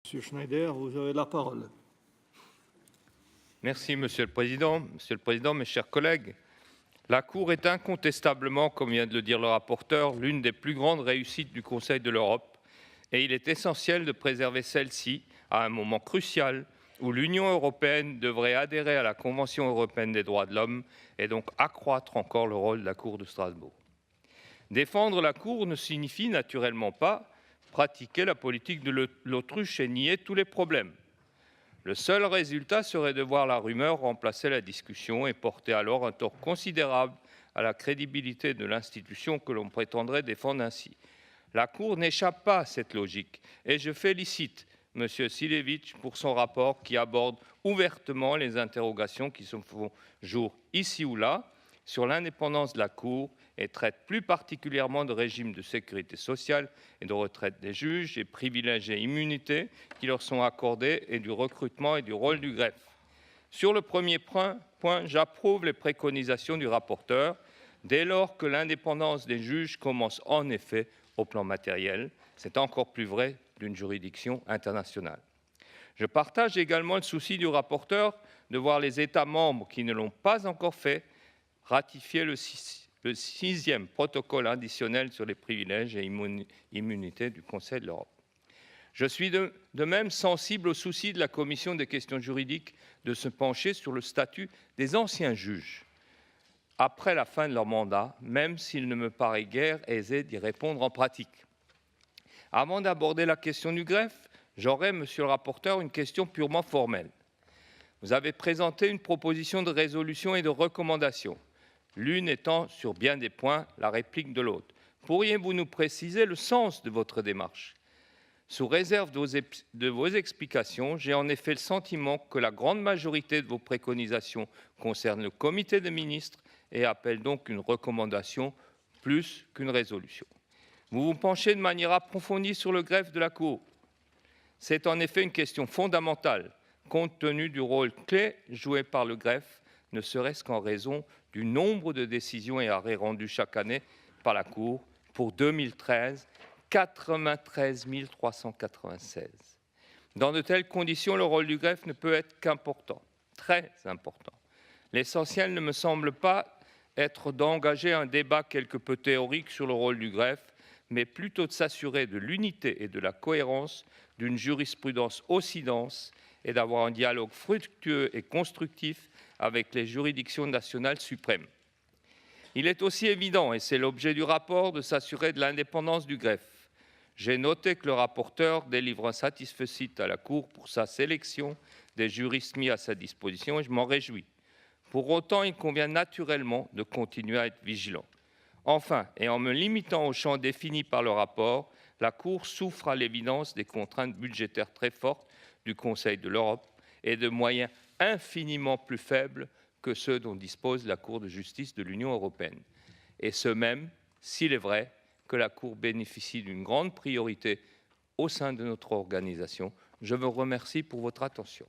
Monsieur Schneider, vous avez la parole. Merci, Monsieur le Président. Monsieur le Président, mes chers collègues, la Cour est incontestablement, comme vient de le dire le rapporteur, l'une des plus grandes réussites du Conseil de l'Europe et il est essentiel de préserver celle-ci à un moment crucial où l'Union européenne devrait adhérer à la Convention européenne des droits de l'homme et donc accroître encore le rôle de la Cour de Strasbourg. Défendre la Cour ne signifie naturellement pas pratiquer la politique de l'autruche et nier tous les problèmes. Le seul résultat serait de voir la rumeur remplacer la discussion et porter alors un tort considérable à la crédibilité de l'institution que l'on prétendrait défendre ainsi. La Cour n'échappe pas à cette logique et je félicite M. Šilewicz pour son rapport qui aborde ouvertement les interrogations qui se font jour ici ou là sur l'indépendance de la Cour et traite plus particulièrement de régime de sécurité sociale et de retraite des juges et privilèges et immunités qui leur sont accordés et du recrutement et du rôle du greffe. Sur le premier point, j'approuve les préconisations du rapporteur dès lors que l'indépendance des juges commence en effet au plan matériel. C'est encore plus vrai d'une juridiction internationale. Je partage également le souci du rapporteur de voir les États membres qui ne l'ont pas encore fait ratifier le 6e protocole additionnel sur les privilèges et immunités du Conseil de l'Europe. Je suis de même sensible au souci de la Commission des questions juridiques de se pencher sur le statut des anciens juges après la fin de leur mandat, même s'il ne me paraît guère aisé d'y répondre en pratique. Avant d'aborder la question du greffe, j'aurais, monsieur le rapporteur, une question purement formelle. Vous avez présenté une proposition de résolution et de recommandation, l'une étant sur bien des points la réplique de l'autre. Pourriez-vous nous préciser le sens de votre démarche ? Sous réserve de vos explications, j'ai en effet le sentiment que la grande majorité de vos préconisations concernent le comité des ministres et appellent donc une recommandation plus qu'une résolution. Vous vous penchez de manière approfondie sur le greffe de la Cour. C'est en effet une question fondamentale, compte tenu du rôle clé joué par le greffe, ne serait-ce qu'en raison du nombre de décisions et arrêts rendus chaque année par la Cour. Pour 2013, 93 396. Dans de telles conditions, le rôle du greffe ne peut être qu'important, très important. L'essentiel ne me semble pas être d'engager un débat quelque peu théorique sur le rôle du greffe, mais plutôt de s'assurer de l'unité et de la cohérence d'une jurisprudence aussi dense et d'avoir un dialogue fructueux et constructif avec les juridictions nationales suprêmes. Il est aussi évident, et c'est l'objet du rapport, de s'assurer de l'indépendance du greffe. J'ai noté que le rapporteur délivre un satisfecit à la Cour pour sa sélection des juristes mis à sa disposition et je m'en réjouis. Pour autant, il convient naturellement de continuer à être vigilant. Enfin, et en me limitant au champ défini par le rapport, la Cour souffre à l'évidence des contraintes budgétaires très fortes du Conseil de l'Europe et de moyens infiniment plus faibles que ceux dont dispose la Cour de justice de l'Union européenne. Et ce même s'il est vrai que la Cour bénéficie d'une grande priorité au sein de notre organisation. Je vous remercie pour votre attention.